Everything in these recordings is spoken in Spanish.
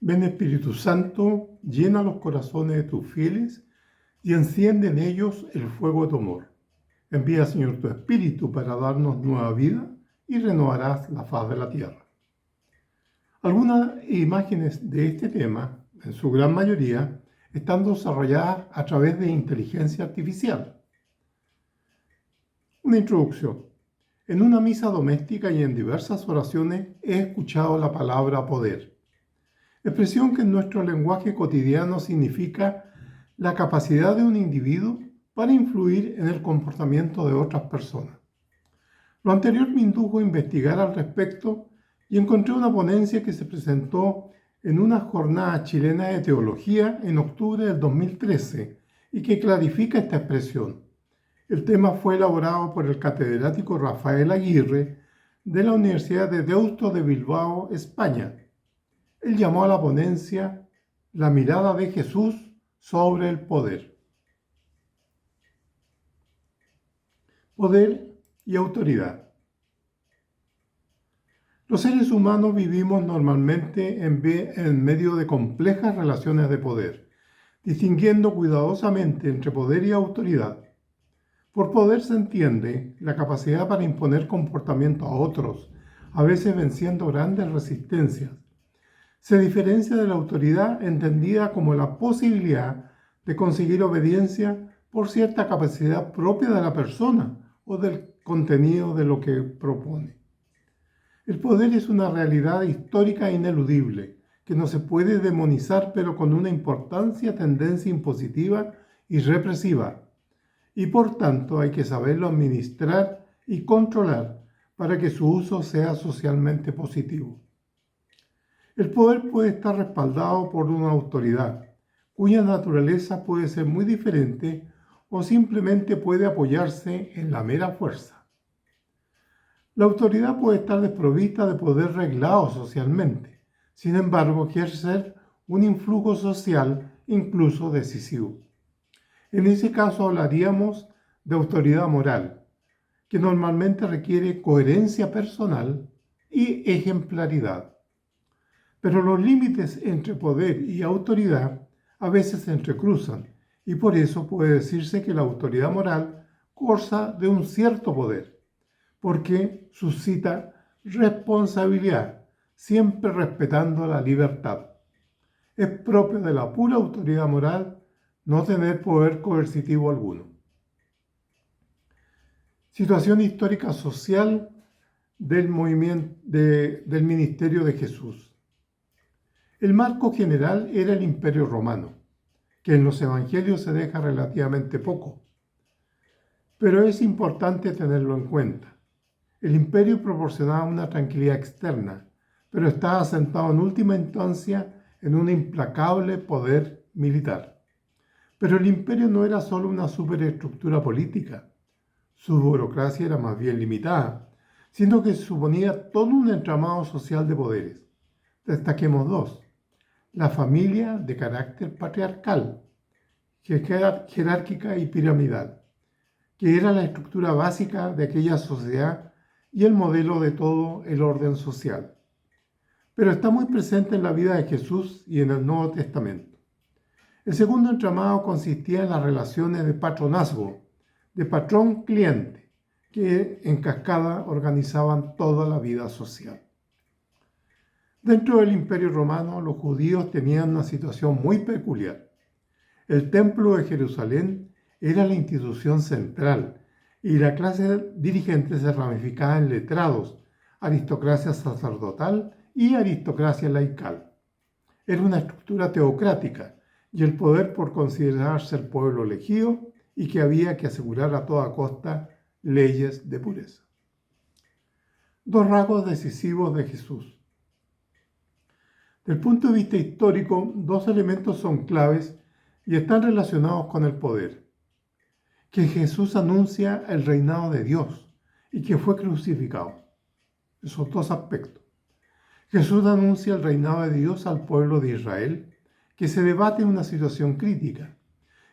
Ven Espíritu Santo, llena los corazones de tus fieles y enciende en ellos el fuego de tu amor. Envía, Señor, tu Espíritu para darnos nueva vida y renovarás la faz de la tierra. Algunas imágenes de este tema, en su gran mayoría, están desarrolladas a través de inteligencia artificial. Una introducción. En una misa doméstica y en diversas oraciones he escuchado la palabra poder, expresión que en nuestro lenguaje cotidiano significa la capacidad de un individuo para influir en el comportamiento de otras personas. Lo anterior me indujo a investigar al respecto y encontré una ponencia que se presentó en una jornada chilena de teología en octubre del 2013 y que clarifica esta expresión. El tema fue elaborado por el catedrático Rafael Aguirre de la Universidad de Deusto de Bilbao, España. Él llamó a la ponencia La mirada de Jesús sobre el poder. Poder y autoridad. Los seres humanos vivimos normalmente en medio de complejas relaciones de poder, distinguiendo cuidadosamente entre poder y autoridad. Por poder se entiende la capacidad para imponer comportamiento a otros, a veces venciendo grandes resistencias. Se diferencia de la autoridad entendida como la posibilidad de conseguir obediencia por cierta capacidad propia de la persona o del contenido de lo que propone. El poder es una realidad histórica e ineludible, que no se puede demonizar, pero con una importancia tendencia impositiva y represiva, y por tanto hay que saberlo administrar y controlar para que su uso sea socialmente positivo. El poder puede estar respaldado por una autoridad, cuya naturaleza puede ser muy diferente o simplemente puede apoyarse en la mera fuerza. La autoridad puede estar desprovista de poder reglado socialmente, sin embargo ejercer un influjo social incluso decisivo. En ese caso hablaríamos de autoridad moral, que normalmente requiere coherencia personal y ejemplaridad. Pero los límites entre poder y autoridad a veces se entrecruzan, y por eso puede decirse que la autoridad moral goza de un cierto poder, porque suscita responsabilidad, siempre respetando la libertad. Es propio de la pura autoridad moral no tener poder coercitivo alguno. Situación histórica social del ministerio de Jesús. El marco general era el Imperio Romano, que en los Evangelios se deja relativamente poco, pero es importante tenerlo en cuenta. El imperio proporcionaba una tranquilidad externa, pero estaba asentado en última instancia en un implacable poder militar. Pero el imperio no era solo una superestructura política, su burocracia era más bien limitada, sino que suponía todo un entramado social de poderes. Destaquemos dos. La familia de carácter patriarcal, jerárquica y piramidal, que era la estructura básica de aquella sociedad y el modelo de todo el orden social. Pero está muy presente en la vida de Jesús y en el Nuevo Testamento. El segundo entramado consistía en las relaciones de patronazgo, de patrón-cliente, que en cascada organizaban toda la vida social. Dentro del Imperio Romano, los judíos tenían una situación muy peculiar. El Templo de Jerusalén era la institución central y la clase dirigente se ramificaba en letrados, aristocracia sacerdotal y aristocracia laical. Era una estructura teocrática y el poder por considerarse el pueblo elegido y que había que asegurar a toda costa leyes de pureza. Dos rasgos decisivos de Jesús. Desde el punto de vista histórico, dos elementos son claves y están relacionados con el poder. Que Jesús anuncia el reinado de Dios y que fue crucificado. Esos dos aspectos. Jesús anuncia el reinado de Dios al pueblo de Israel, que se debate en una situación crítica,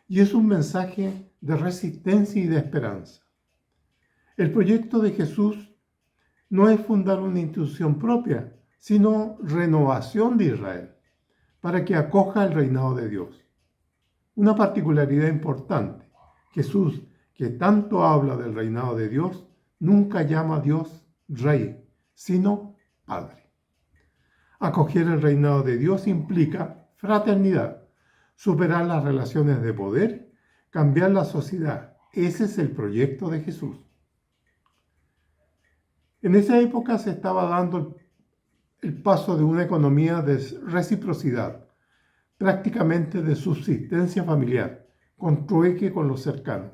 y es un mensaje de resistencia y de esperanza. El proyecto de Jesús no es fundar una institución propia, sino renovación de Israel. para que acoja el reinado de Dios. Una particularidad importante: Jesús, que tanto habla del reinado de Dios, nunca llama a Dios Rey, sino Padre. Acoger el reinado de Dios implica fraternidad, superar las relaciones de poder, cambiar la sociedad. Ese es el proyecto de Jesús. En esa época se estaba dando el paso de una economía de reciprocidad, prácticamente de subsistencia familiar, con trueque con los cercanos,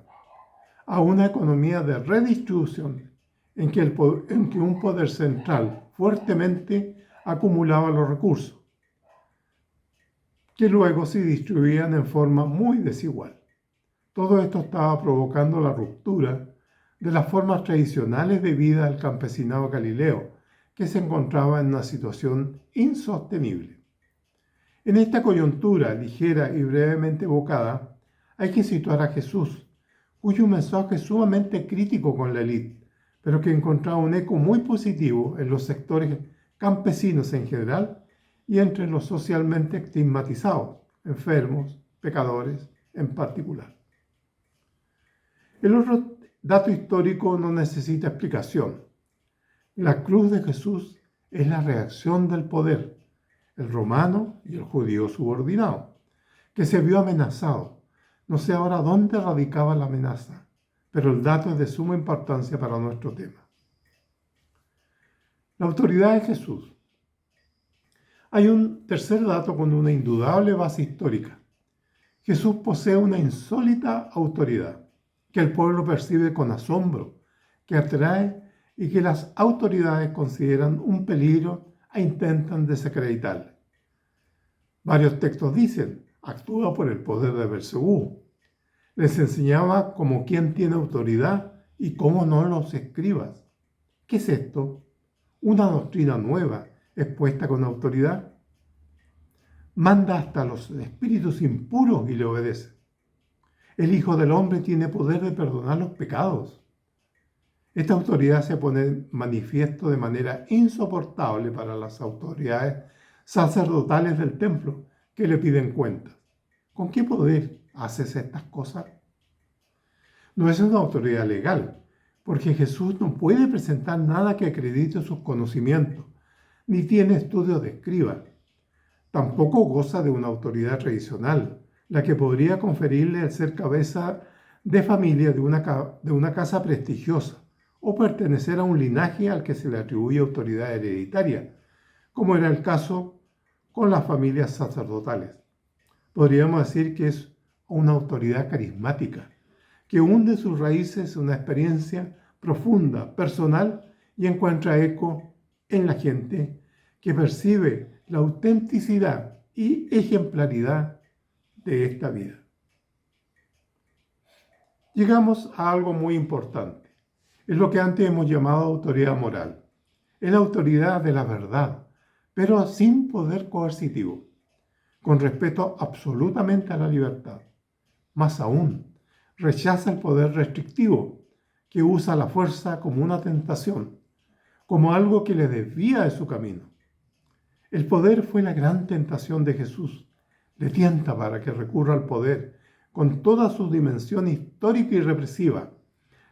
a una economía de redistribución en que un poder central fuertemente acumulaba los recursos, que luego se distribuían en forma muy desigual. Todo esto estaba provocando la ruptura de las formas tradicionales de vida del campesinado galileo, que se encontraba en una situación insostenible. En esta coyuntura ligera y brevemente evocada, hay que situar a Jesús, cuyo mensaje es sumamente crítico con la élite, pero que encontraba un eco muy positivo en los sectores campesinos en general y entre los socialmente estigmatizados, enfermos, pecadores en particular. El otro dato histórico no necesita explicación. La cruz de Jesús es la reacción del poder, el romano y el judío subordinado, que se vio amenazado. No sé ahora dónde radicaba la amenaza, pero el dato es de suma importancia para nuestro tema. La autoridad de Jesús. Hay un tercer dato con una indudable base histórica. Jesús posee una insólita autoridad que el pueblo percibe con asombro, que atrae y que las autoridades consideran un peligro e intentan desacreditarle. Varios textos dicen: actúa por el poder de Belcebú. Les enseñaba como quién tiene autoridad y cómo no los escribas. ¿Qué es esto? Una doctrina nueva expuesta con autoridad. Manda hasta los espíritus impuros y le obedece. El Hijo del Hombre tiene poder de perdonar los pecados. Esta autoridad se pone manifiesto de manera insoportable para las autoridades sacerdotales del templo, que le piden cuentas. ¿Con qué poder haces estas cosas? No es una autoridad legal, porque Jesús no puede presentar nada que acredite sus conocimientos, ni tiene estudios de escriba. Tampoco goza de una autoridad tradicional, la que podría conferirle el ser cabeza de familia de una casa prestigiosa o pertenecer a un linaje al que se le atribuye autoridad hereditaria, como era el caso con las familias sacerdotales. Podríamos decir que es una autoridad carismática, que hunde sus raíces en una experiencia profunda, personal, y encuentra eco en la gente que percibe la autenticidad y ejemplaridad de esta vida. Llegamos a algo muy importante. Es lo que antes hemos llamado autoridad moral. Es la autoridad de la verdad, pero sin poder coercitivo, con respeto absolutamente a la libertad. Más aún, rechaza el poder restrictivo, que usa la fuerza como una tentación, como algo que le desvía de su camino. El poder fue la gran tentación de Jesús. Le tienta para que recurra al poder con toda su dimensión histórica y represiva.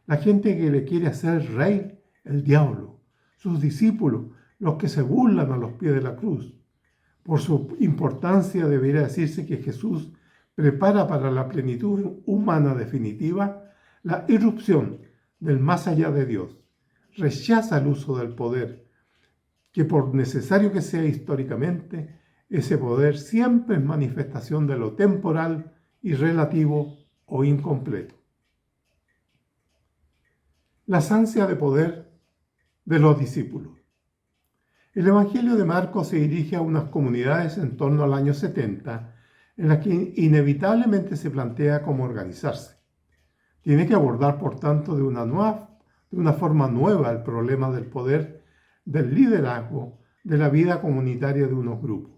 La gente que le quiere hacer rey, el diablo, sus discípulos, los que se burlan a los pies de la cruz. Por su importancia debería decirse que Jesús prepara para la plenitud humana definitiva la irrupción del más allá de Dios. Rechaza el uso del poder, que por necesario que sea históricamente, ese poder siempre es manifestación de lo temporal y relativo o incompleto. Las ansias de poder de los discípulos. El Evangelio de Marcos se dirige a unas comunidades en torno al año 70, en las que inevitablemente se plantea cómo organizarse. Tiene que abordar, por tanto, de una forma nueva el problema del poder, del liderazgo, de la vida comunitaria de unos grupos.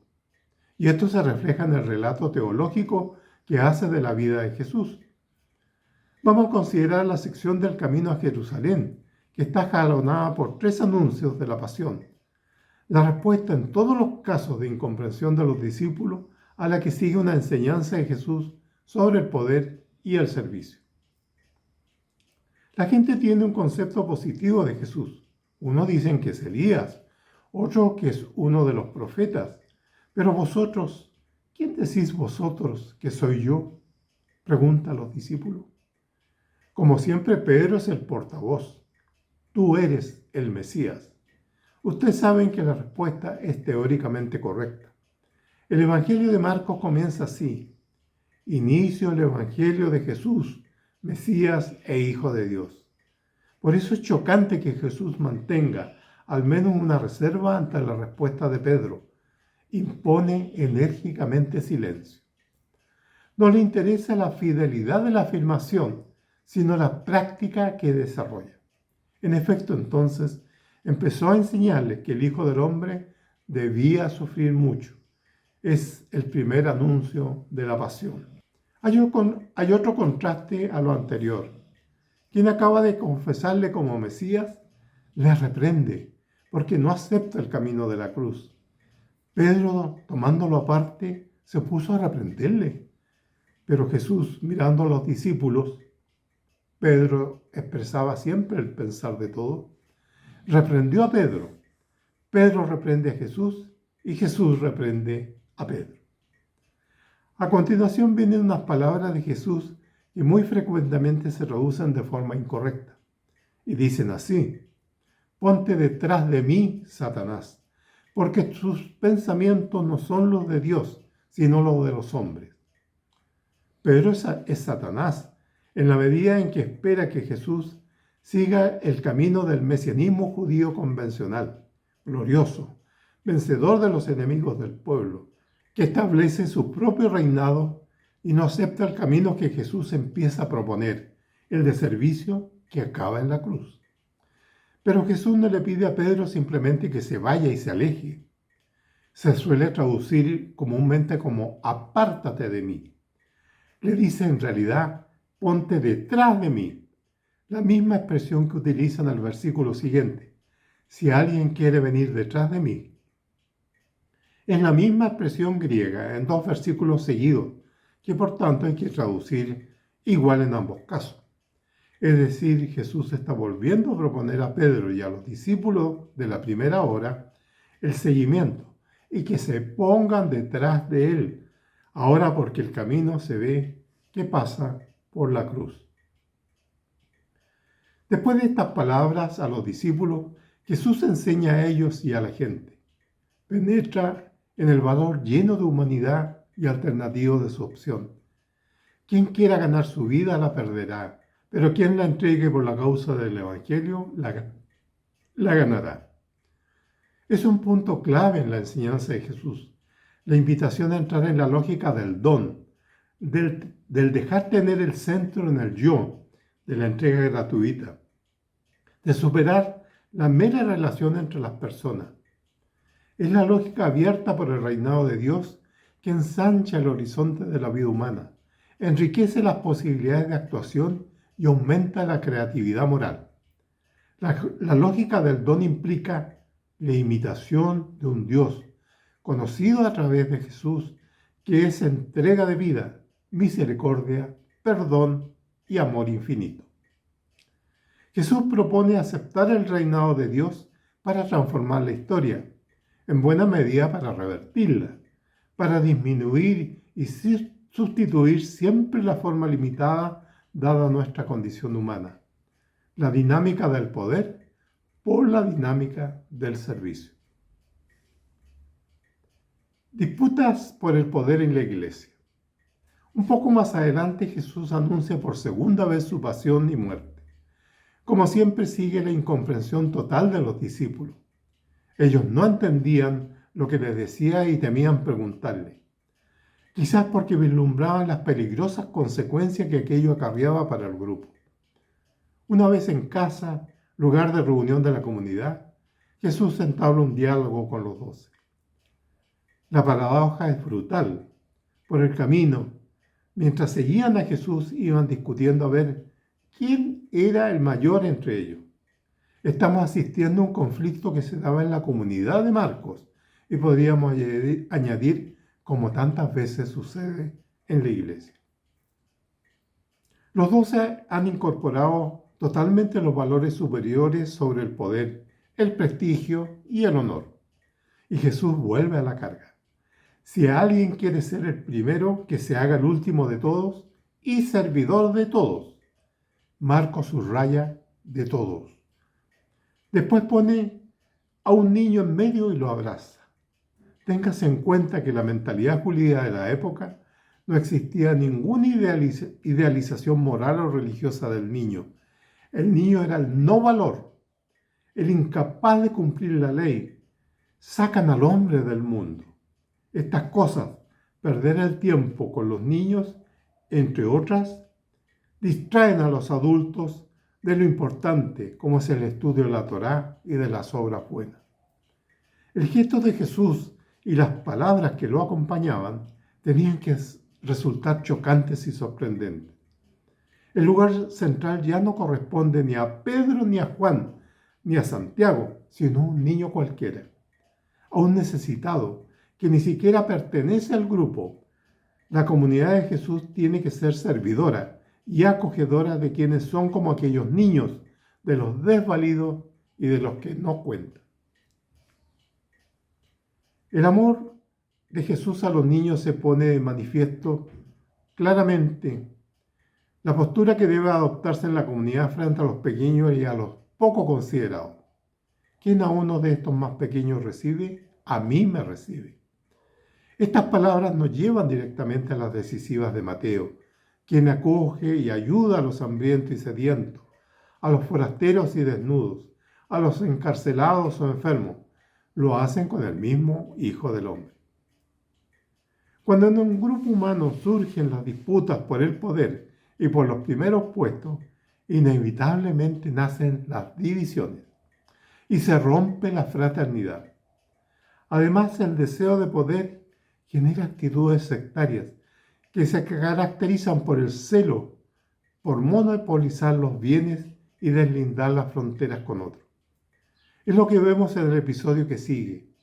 Y esto se refleja en el relato teológico que hace de la vida de Jesús. Vamos a considerar la sección del camino a Jerusalén, que está jalonada por 3 anuncios de la pasión. La respuesta en todos los casos de incomprensión de los discípulos a la que sigue una enseñanza de Jesús sobre el poder y el servicio. La gente tiene un concepto positivo de Jesús. Unos dicen que es Elías, otros que es uno de los profetas. Pero vosotros, ¿quién decís vosotros que soy yo?, pregunta a los discípulos. Como siempre, Pedro es el portavoz. Tú eres el Mesías. Ustedes saben que la respuesta es teóricamente correcta. El Evangelio de Marcos comienza así: inicio el Evangelio de Jesús, Mesías e Hijo de Dios. Por eso es chocante que Jesús mantenga al menos una reserva ante la respuesta de Pedro. Impone enérgicamente silencio. No le interesa la fidelidad de la afirmación, sino la práctica que desarrolla. En efecto, entonces, empezó a enseñarles que el Hijo del Hombre debía sufrir mucho. Es el primer anuncio de la pasión. Hay otro contraste a lo anterior. Quien acaba de confesarle como Mesías, le reprende, porque no acepta el camino de la cruz. Pedro, tomándolo aparte, se puso a reprenderle. Pero Jesús, mirando a los discípulos, Pedro expresaba siempre el pensar de todos, reprendió a Pedro. Pedro reprende a Jesús y Jesús reprende a Pedro. A continuación vienen unas palabras de Jesús que muy frecuentemente se traducen de forma incorrecta. Y dicen así: ponte detrás de mí, Satanás, porque tus pensamientos no son los de Dios, sino los de los hombres. Pedro es Satanás, en la medida en que espera que Jesús siga el camino del mesianismo judío convencional, glorioso, vencedor de los enemigos del pueblo, que establece su propio reinado y no acepta el camino que Jesús empieza a proponer, el de servicio que acaba en la cruz. Pero Jesús no le pide a Pedro simplemente que se vaya y se aleje. Se suele traducir comúnmente como apártate de mí. Le dice en realidad, ponte detrás de mí. La misma expresión que utiliza en el versículo siguiente. Si alguien quiere venir detrás de mí. Es la misma expresión griega en dos versículos seguidos, que por tanto hay que traducir igual en ambos casos. Es decir, Jesús está volviendo a proponer a Pedro y a los discípulos de la primera hora el seguimiento y que se pongan detrás de él, ahora porque el camino se ve que pasa por la cruz. Después de estas palabras a los discípulos, Jesús enseña a ellos y a la gente. Penetra en el valor lleno de humanidad y alternativo de su opción. Quien quiera ganar su vida la perderá, pero quien la entregue por la causa del Evangelio la ganará. Es un punto clave en la enseñanza de Jesús, la invitación a entrar en la lógica del don, del dejar tener el centro en el yo, de la entrega gratuita, de superar la mera relación entre las personas. Es la lógica abierta por el reinado de Dios que ensancha el horizonte de la vida humana, enriquece las posibilidades de actuación y aumenta la creatividad moral. La lógica del don implica la imitación de un Dios conocido a través de Jesús, que es entrega de vida, misericordia, perdón y amor infinito. Jesús propone aceptar el reinado de Dios para transformar la historia, en buena medida para revertirla, para disminuir y sustituir siempre la forma limitada dada nuestra condición humana, la dinámica del poder por la dinámica del servicio. Disputas por el poder en la iglesia. Un poco más adelante Jesús anuncia por segunda vez su pasión y muerte. Como siempre sigue la incomprensión total de los discípulos. Ellos no entendían lo que les decía y temían preguntarle. Quizás porque vislumbraban las peligrosas consecuencias que aquello acarreaba para el grupo. Una vez en casa, lugar de reunión de la comunidad, Jesús entabla un diálogo con los 12. La paradoja es brutal. Por el camino, mientras seguían a Jesús, iban discutiendo a ver quién era el mayor entre ellos. Estamos asistiendo a un conflicto que se daba en la comunidad de Marcos y podríamos añadir como tantas veces sucede en la iglesia. Los 12 han incorporado totalmente los valores superiores sobre el poder, el prestigio y el honor. Y Jesús vuelve a la carga. Si alguien quiere ser el primero, que se haga el último de todos y servidor de todos. Marcos subraya de todos. Después pone a un niño en medio y lo abraza. Téngase en cuenta que la mentalidad judía de la época no existía ninguna idealización moral o religiosa del niño. El niño era el no valor, el incapaz de cumplir la ley. Sacan al hombre del mundo. Estas cosas, perder el tiempo con los niños, entre otras, distraen a los adultos de lo importante como es el estudio de la Torá y de las obras buenas. El gesto de Jesús y las palabras que lo acompañaban tenían que resultar chocantes y sorprendentes. El lugar central ya no corresponde ni a Pedro ni a Juan, ni a Santiago, sino a un niño cualquiera, a un necesitado que ni siquiera pertenece al grupo. La comunidad de Jesús tiene que ser servidora y acogedora de quienes son como aquellos niños, de los desvalidos y de los que no cuentan. El amor de Jesús a los niños se pone de manifiesto claramente. La postura que debe adoptarse en la comunidad frente a los pequeños y a los poco considerados. ¿Quién a uno de estos más pequeños recibe? A mí me recibe. Estas palabras nos llevan directamente a las decisivas de Mateo, quien acoge y ayuda a los hambrientos y sedientos, a los forasteros y desnudos, a los encarcelados o enfermos. Lo hacen con el mismo Hijo del Hombre. Cuando en un grupo humano surgen las disputas por el poder y por los primeros puestos, inevitablemente nacen las divisiones y se rompe la fraternidad. Además, el deseo de poder genera actitudes sectarias que se caracterizan por el celo, por monopolizar los bienes y deslindar las fronteras con otros. Es lo que vemos en el episodio que sigue.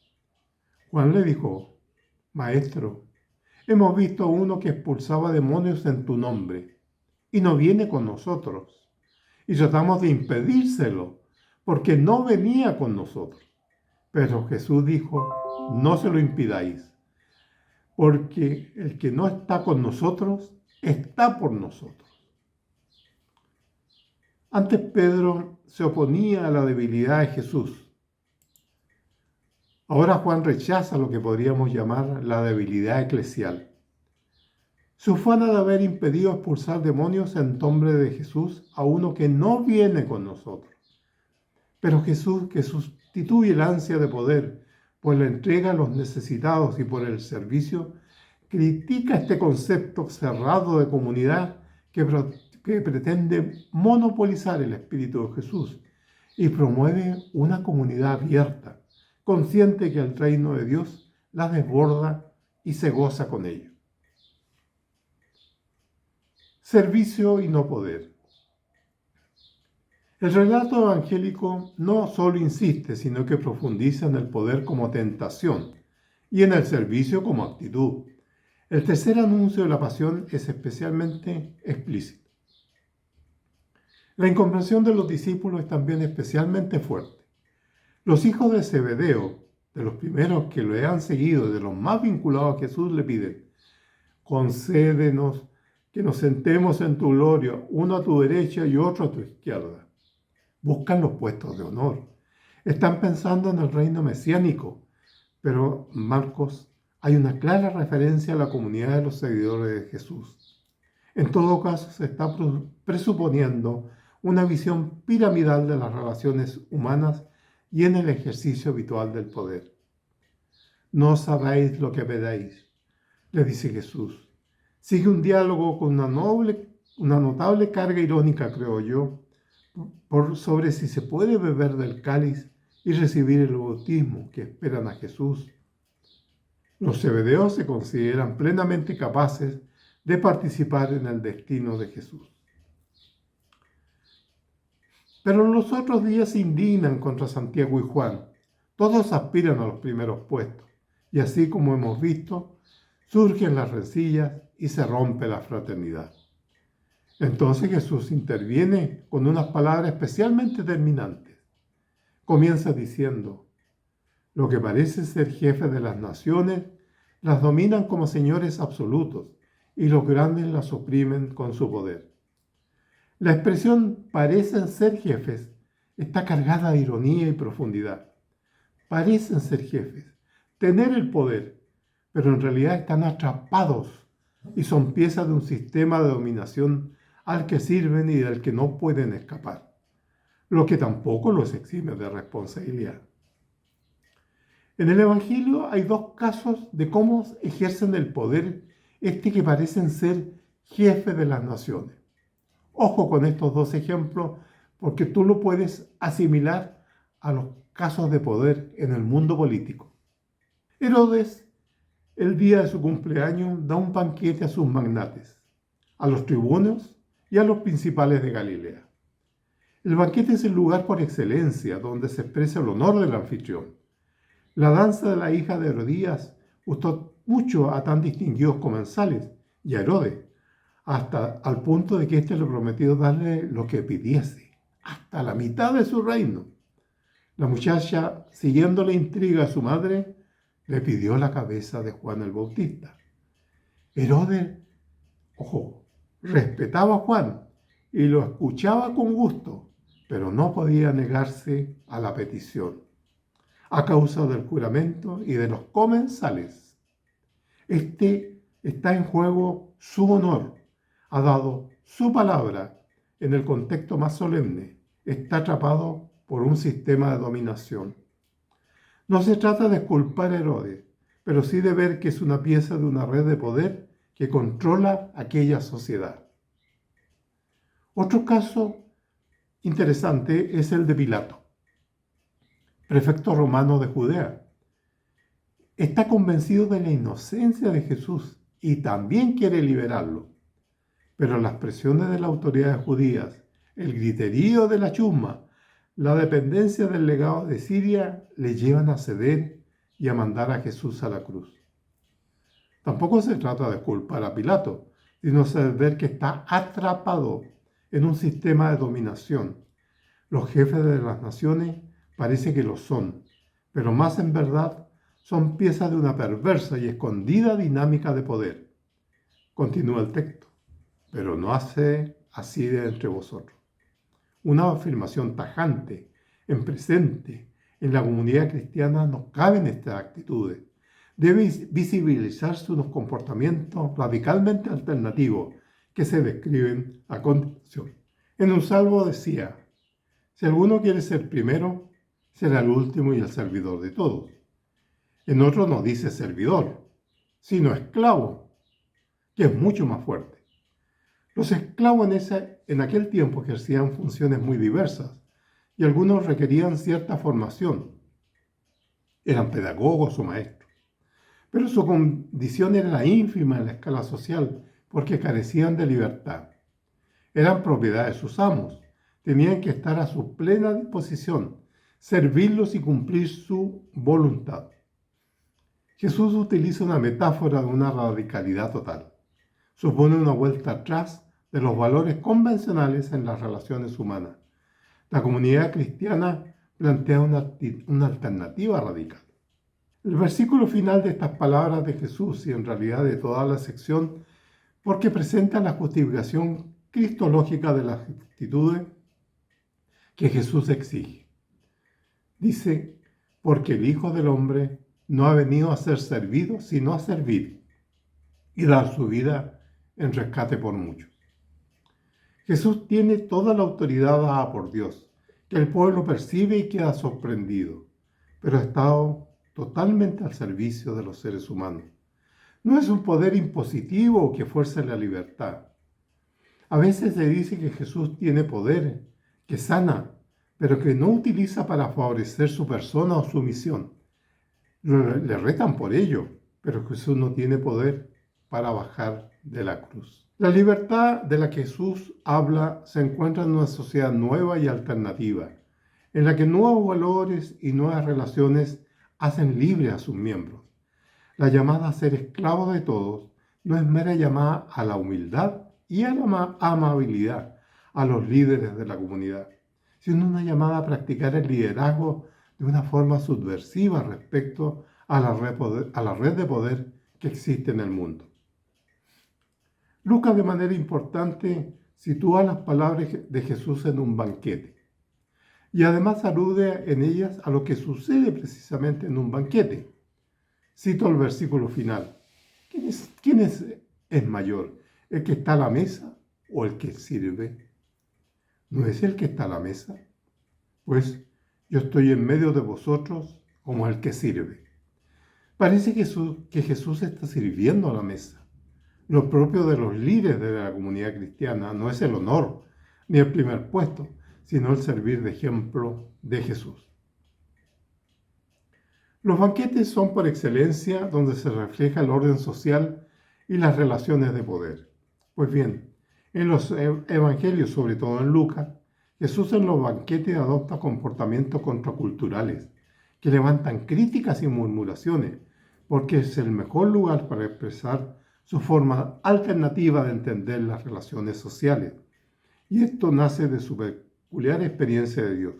Juan le dijo: Maestro, hemos visto a uno que expulsaba demonios en tu nombre y no viene con nosotros. Y tratamos de impedírselo porque no venía con nosotros. Pero Jesús dijo: no se lo impidáis, porque el que no está con nosotros, está por nosotros. Antes Pedro se oponía a la debilidad de Jesús. Ahora Juan rechaza lo que podríamos llamar la debilidad eclesial. Se ufana de haber impedido expulsar demonios en nombre de Jesús a uno que no viene con nosotros. Pero Jesús, que sustituye el ansia de poder por la entrega a los necesitados y por el servicio, critica este concepto cerrado de comunidad que pretende monopolizar el espíritu de Jesús y promueve una comunidad abierta, consciente que el reino de Dios la desborda y se goza con ello. Servicio y no poder. El relato evangélico no solo insiste, sino que profundiza en el poder como tentación y en el servicio como actitud. El tercer anuncio de la pasión es especialmente explícito. La incomprensión de los discípulos es también especialmente fuerte. Los hijos de Zebedeo, de los primeros que lo han seguido, de los más vinculados a Jesús, le piden: concédenos que nos sentemos en tu gloria, uno a tu derecha y otro a tu izquierda. Buscan los puestos de honor. Están pensando en el reino mesiánico, pero en Marcos hay una clara referencia a la comunidad de los seguidores de Jesús. En todo caso, se está presuponiendo una visión piramidal de las relaciones humanas y en el ejercicio habitual del poder. No sabéis lo que pedáis, le dice Jesús. Sigue un diálogo con una notable carga irónica, creo yo, sobre si se puede beber del cáliz y recibir el bautismo que esperan a Jesús. Los zebedeos se consideran plenamente capaces de participar en el destino de Jesús. Pero los otros 10 se indignan contra Santiago y Juan. Todos aspiran a los primeros puestos. Y así como hemos visto, surgen las rencillas y se rompe la fraternidad. Entonces Jesús interviene con unas palabras especialmente terminantes. Comienza diciendo: lo que parece ser jefes de las naciones las dominan como señores absolutos y los grandes las oprimen con su poder. La expresión parecen ser jefes está cargada de ironía y profundidad. Parecen ser jefes, tener el poder, pero en realidad están atrapados y son piezas de un sistema de dominación al que sirven y del que no pueden escapar, lo que tampoco los exime de responsabilidad. En el Evangelio hay dos casos de cómo ejercen el poder que parecen ser jefes de las naciones. Ojo con estos dos ejemplos porque tú lo puedes asimilar a los casos de poder en el mundo político. Herodes, el día de su cumpleaños, da un banquete a sus magnates, a los tribunos y a los principales de Galilea. El banquete es el lugar por excelencia donde se expresa el honor del anfitrión. La danza de la hija de Herodías gustó mucho a tan distinguidos comensales y a Herodes, hasta al punto de que éste le prometió darle lo que pidiese, hasta la mitad de su reino. La muchacha, siguiendo la intriga a su madre, le pidió la cabeza de Juan el Bautista. Herodes, respetaba a Juan y lo escuchaba con gusto, pero no podía negarse a la petición, a causa del juramento y de los comensales. Está en juego su honor, ha dado su palabra en el contexto más solemne, está atrapado por un sistema de dominación. No se trata de culpar a Herodes, pero sí de ver que es una pieza de una red de poder que controla aquella sociedad. Otro caso interesante es el de Pilato, prefecto romano de Judea. Está convencido de la inocencia de Jesús y también quiere liberarlo. Pero las presiones de las autoridades judías, el griterío de la chusma, la dependencia del legado de Siria le llevan a ceder y a mandar a Jesús a la cruz. Tampoco se trata de culpar a Pilato, sino de ver que está atrapado en un sistema de dominación. Los jefes de las naciones parece que lo son, pero más en verdad son piezas de una perversa y escondida dinámica de poder. Continúa el texto, pero no hace así de entre vosotros. Una afirmación tajante, en presente, en la comunidad cristiana no caben estas actitudes. Debe visibilizarse unos comportamientos radicalmente alternativos que se describen a continuación. En un salmo decía: si alguno quiere ser primero, será el último y el servidor de todos. En otro no dice servidor, sino esclavo, que es mucho más fuerte. Los esclavos en aquel tiempo ejercían funciones muy diversas y algunos requerían cierta formación. Eran pedagogos o maestros, pero su condición era ínfima en la escala social porque carecían de libertad. Eran propiedad de sus amos, tenían que estar a su plena disposición, servirlos y cumplir su voluntad. Jesús utiliza una metáfora de una radicalidad total. Supone una vuelta atrás de los valores convencionales en las relaciones humanas. La comunidad cristiana plantea una alternativa radical. El versículo final de estas palabras de Jesús y en realidad de toda la sección, porque presenta la justificación cristológica de las actitudes que Jesús exige. Dice: porque el Hijo del Hombre no ha venido a ser servido, sino a servir y dar su vida en rescate por muchos. Jesús tiene toda la autoridad dada por Dios, que el pueblo percibe y queda sorprendido, pero ha estado totalmente al servicio de los seres humanos. No es un poder impositivo que fuerce la libertad. A veces se dice que Jesús tiene poder, que sana, pero que no utiliza para favorecer su persona o su misión. Le retan por ello, pero Jesús no tiene poder para bajar de la cruz. La libertad de la que Jesús habla se encuentra en una sociedad nueva y alternativa, en la que nuevos valores y nuevas relaciones hacen libre a sus miembros. La llamada a ser esclavos de todos no es mera llamada a la humildad y a la amabilidad a los líderes de la comunidad, sino una llamada a practicar el liderazgo de una forma subversiva respecto a la red de poder que existe en el mundo. Lucas de manera importante sitúa las palabras de Jesús en un banquete y además alude en ellas a lo que sucede precisamente en un banquete. Cito el versículo final. ¿Quién es mayor? ¿El que está a la mesa o el que sirve? ¿No es el que está a la mesa? Pues yo estoy en medio de vosotros como el que sirve. Parece que Jesús está sirviendo a la mesa. Lo propio de los líderes de la comunidad cristiana no es el honor ni el primer puesto, sino el servir de ejemplo de Jesús. Los banquetes son por excelencia donde se refleja el orden social y las relaciones de poder. Pues bien, en los evangelios, sobre todo en Lucas, Jesús en los banquetes adopta comportamientos contraculturales que levantan críticas y murmuraciones, porque es el mejor lugar para expresar su forma alternativa de entender las relaciones sociales. Y esto nace de su peculiar experiencia de Dios.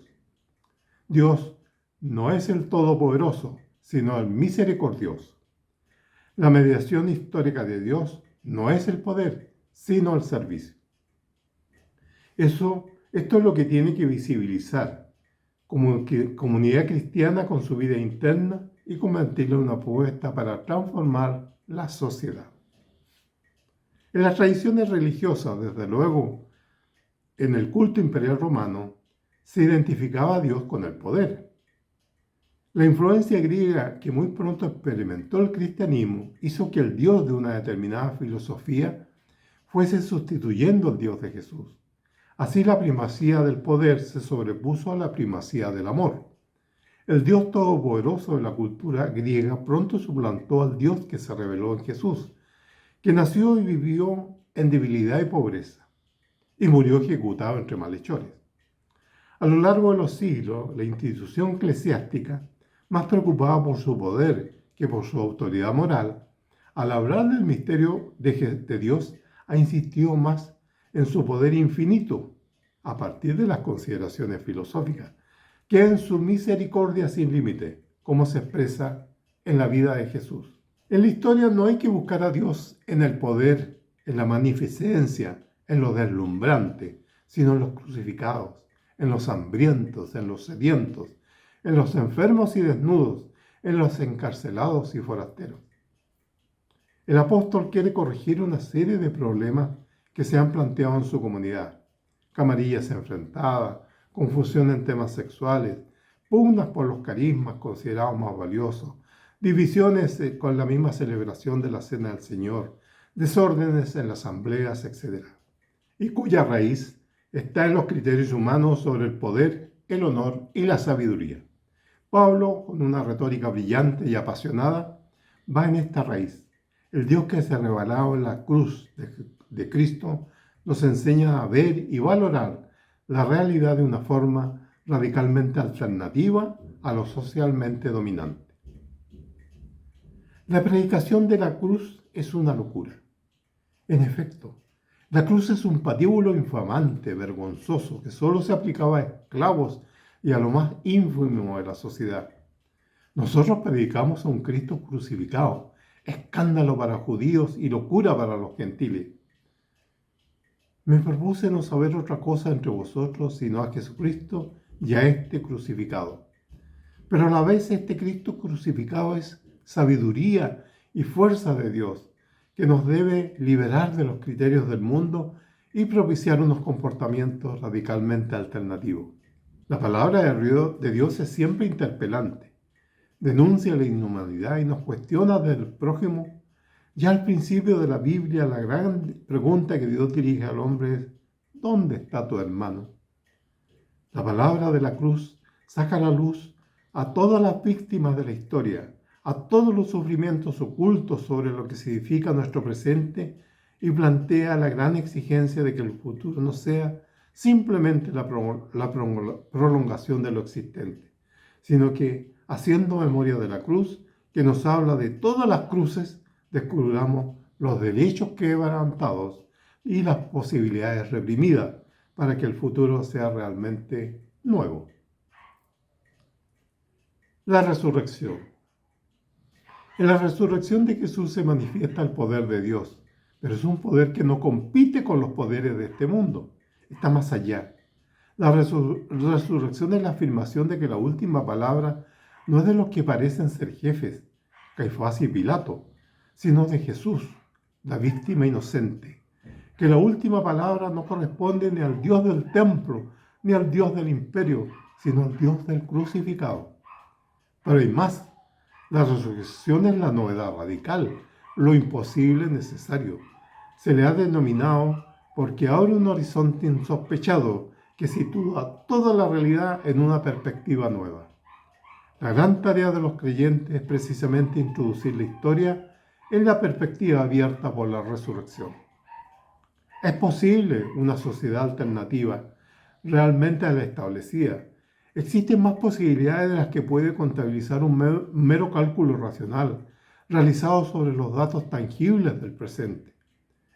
Dios no es el Todopoderoso, sino el Misericordioso. La mediación histórica de Dios no es el poder, sino el servicio. Esto es lo que tiene que visibilizar como comunidad cristiana con su vida interna y convertirla en una apuesta para transformar la sociedad. En las tradiciones religiosas, desde luego, en el culto imperial romano, se identificaba a Dios con el poder. La influencia griega que muy pronto experimentó el cristianismo hizo que el Dios de una determinada filosofía fuese sustituyendo al Dios de Jesús. Así la primacía del poder se sobrepuso a la primacía del amor. El Dios todopoderoso de la cultura griega pronto suplantó al Dios que se reveló en Jesús, que nació y vivió en debilidad y pobreza, y murió ejecutado entre malhechores. A lo largo de los siglos, la institución eclesiástica, más preocupada por su poder que por su autoridad moral, al hablar del misterio de Dios, ha insistido más en su poder infinito, a partir de las consideraciones filosóficas, que en su misericordia sin límite, como se expresa en la vida de Jesús. En la historia no hay que buscar a Dios en el poder, en la magnificencia, en lo deslumbrante, sino en los crucificados, en los hambrientos, en los sedientos, en los enfermos y desnudos, en los encarcelados y forasteros. El apóstol quiere corregir una serie de problemas que se han planteado en su comunidad: camarillas enfrentadas, confusión en temas sexuales, pugnas por los carismas considerados más valiosos, divisiones con la misma celebración de la Cena del Señor, desórdenes en las asambleas, etc. Y cuya raíz está en los criterios humanos sobre el poder, el honor y la sabiduría. Pablo, con una retórica brillante y apasionada, va en esta raíz. El Dios que se reveló en la cruz de Cristo nos enseña a ver y valorar la realidad de una forma radicalmente alternativa a lo socialmente dominante. La predicación de la cruz es una locura. En efecto, la cruz es un patíbulo infamante, vergonzoso, que solo se aplicaba a esclavos y a lo más ínfimo de la sociedad. Nosotros predicamos a un Cristo crucificado, escándalo para judíos y locura para los gentiles. Me propuse no saber otra cosa entre vosotros sino a Jesucristo y a este crucificado. Pero a la vez este Cristo crucificado es sabiduría y fuerza de Dios, que nos debe liberar de los criterios del mundo y propiciar unos comportamientos radicalmente alternativos. La palabra de Dios es siempre interpelante, denuncia la inhumanidad y nos cuestiona del prójimo. Ya al principio de la Biblia, la gran pregunta que Dios dirige al hombre es: ¿dónde está tu hermano? La palabra de la cruz saca a la luz a todas las víctimas de la historia, a todos los sufrimientos ocultos sobre lo que significa nuestro presente y plantea la gran exigencia de que el futuro no sea simplemente la prolongación de lo existente, sino que, haciendo memoria de la cruz, que nos habla de todas las cruces, descubramos los derechos quebrantados y las posibilidades reprimidas para que el futuro sea realmente nuevo. La resurrección. En la resurrección de Jesús se manifiesta el poder de Dios, pero es un poder que no compite con los poderes de este mundo, está más allá. La resurrección es la afirmación de que la última palabra no es de los que parecen ser jefes, Caifás y Pilato, sino de Jesús, la víctima inocente. Que la última palabra no corresponde ni al Dios del templo, ni al Dios del imperio, sino al Dios del crucificado. Pero hay más. La resurrección es la novedad radical, lo imposible necesario. Se le ha denominado porque abre un horizonte insospechado que sitúa toda la realidad en una perspectiva nueva. La gran tarea de los creyentes es precisamente introducir la historia en la perspectiva abierta por la resurrección. ¿Es posible una sociedad alternativa realmente a la establecida? Existen más posibilidades de las que puede contabilizar un mero cálculo racional, realizado sobre los datos tangibles del presente.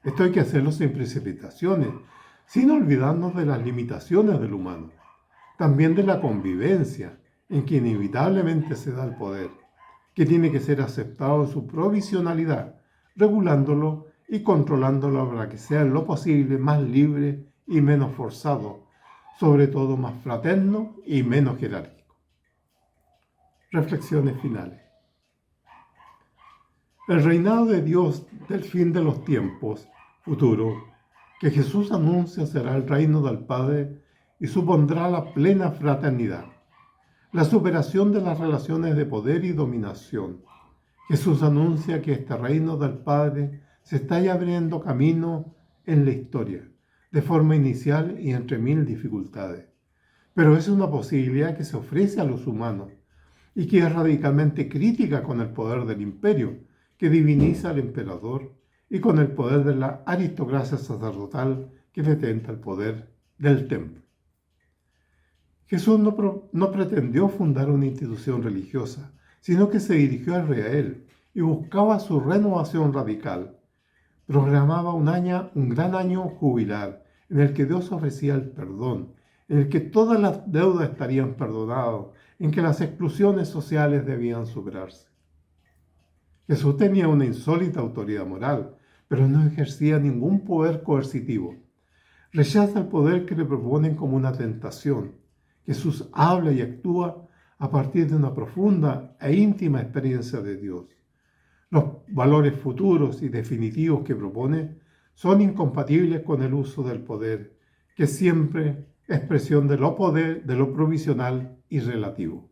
Esto hay que hacerlo sin precipitaciones, sin olvidarnos de las limitaciones del humano, también de la convivencia, en que inevitablemente se da el poder, que tiene que ser aceptado en su provisionalidad, regulándolo y controlándolo para que sea en lo posible más libre y menos forzado, sobre todo más fraterno y menos jerárquico. Reflexiones finales. El reinado de Dios del fin de los tiempos futuro que Jesús anuncia será el reino del Padre y supondrá la plena fraternidad, la superación de las relaciones de poder y dominación. Jesús anuncia que este reino del Padre se está ya abriendo camino en la historia, de forma inicial y entre mil dificultades. Pero es una posibilidad que se ofrece a los humanos y que es radicalmente crítica con el poder del imperio, que diviniza al emperador, y con el poder de la aristocracia sacerdotal que detenta el poder del templo. Jesús no pretendió fundar una institución religiosa, sino que se dirigió a Israel y buscaba su renovación radical. Programaba un gran año jubilar, en el que Dios ofrecía el perdón, en el que todas las deudas estarían perdonadas, en que las exclusiones sociales debían superarse. Jesús tenía una insólita autoridad moral, pero no ejercía ningún poder coercitivo. Rechaza el poder que le proponen como una tentación. Jesús habla y actúa a partir de una profunda e íntima experiencia de Dios. Los valores futuros y definitivos que propone son incompatibles con el uso del poder, que es siempre expresión de lo provisional y relativo.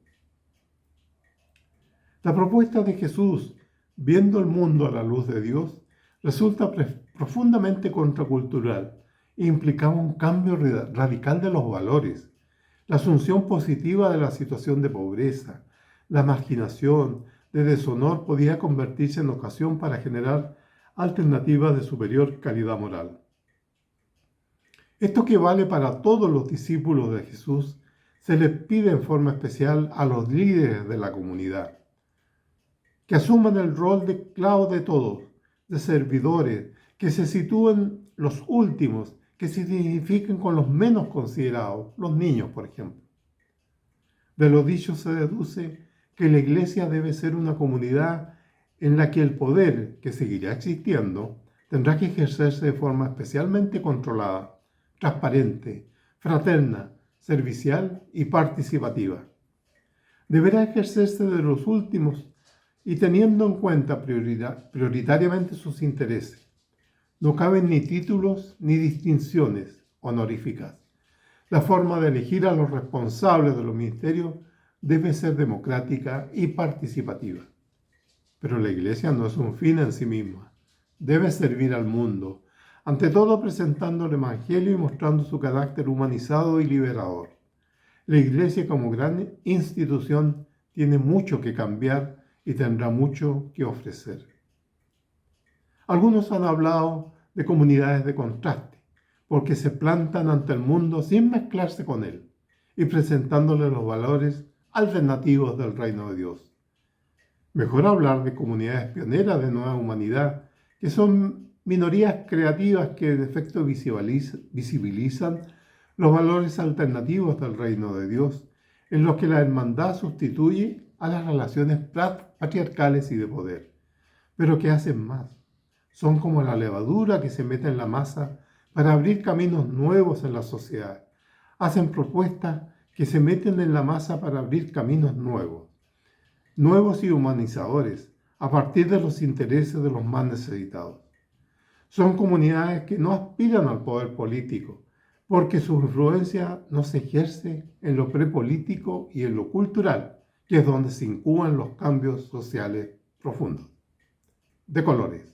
La propuesta de Jesús, viendo el mundo a la luz de Dios, resulta profundamente contracultural e implicaba un cambio radical de los valores, la asunción positiva de la situación de pobreza, la marginación, de deshonor podía convertirse en ocasión para generar alternativas de superior calidad moral. Esto que vale para todos los discípulos de Jesús, se les pide en forma especial a los líderes de la comunidad, que asuman el rol de esclavos de todos, de servidores, que se sitúen los últimos, que se identifiquen con los menos considerados, los niños, por ejemplo. De lo dicho se deduce que la Iglesia debe ser una comunidad en la que el poder, que seguirá existiendo, tendrá que ejercerse de forma especialmente controlada, transparente, fraterna, servicial y participativa. Deberá ejercerse de los últimos y teniendo en cuenta prioritariamente sus intereses. No caben ni títulos ni distinciones honoríficas. La forma de elegir a los responsables de los ministerios debe ser democrática y participativa. Pero la Iglesia no es un fin en sí misma. Debe servir al mundo, ante todo presentando el Evangelio y mostrando su carácter humanizado y liberador. La Iglesia como gran institución tiene mucho que cambiar y tendrá mucho que ofrecer. Algunos han hablado de comunidades de contraste, porque se plantan ante el mundo sin mezclarse con él y presentándole los valores alternativos del reino de Dios. Mejor hablar de comunidades pioneras de nueva humanidad, que son minorías creativas que en efecto visibilizan los valores alternativos del reino de Dios, en los que la hermandad sustituye a las relaciones patriarcales y de poder, pero que hacen más. Son como la levadura que se mete en la masa para abrir caminos nuevos en la sociedad. Hacen propuestas que se meten en la masa para abrir caminos nuevos y humanizadores, a partir de los intereses de los más necesitados. Son comunidades que no aspiran al poder político, porque su influencia no se ejerce en lo prepolítico y en lo cultural, que es donde se incuban los cambios sociales profundos. De colores.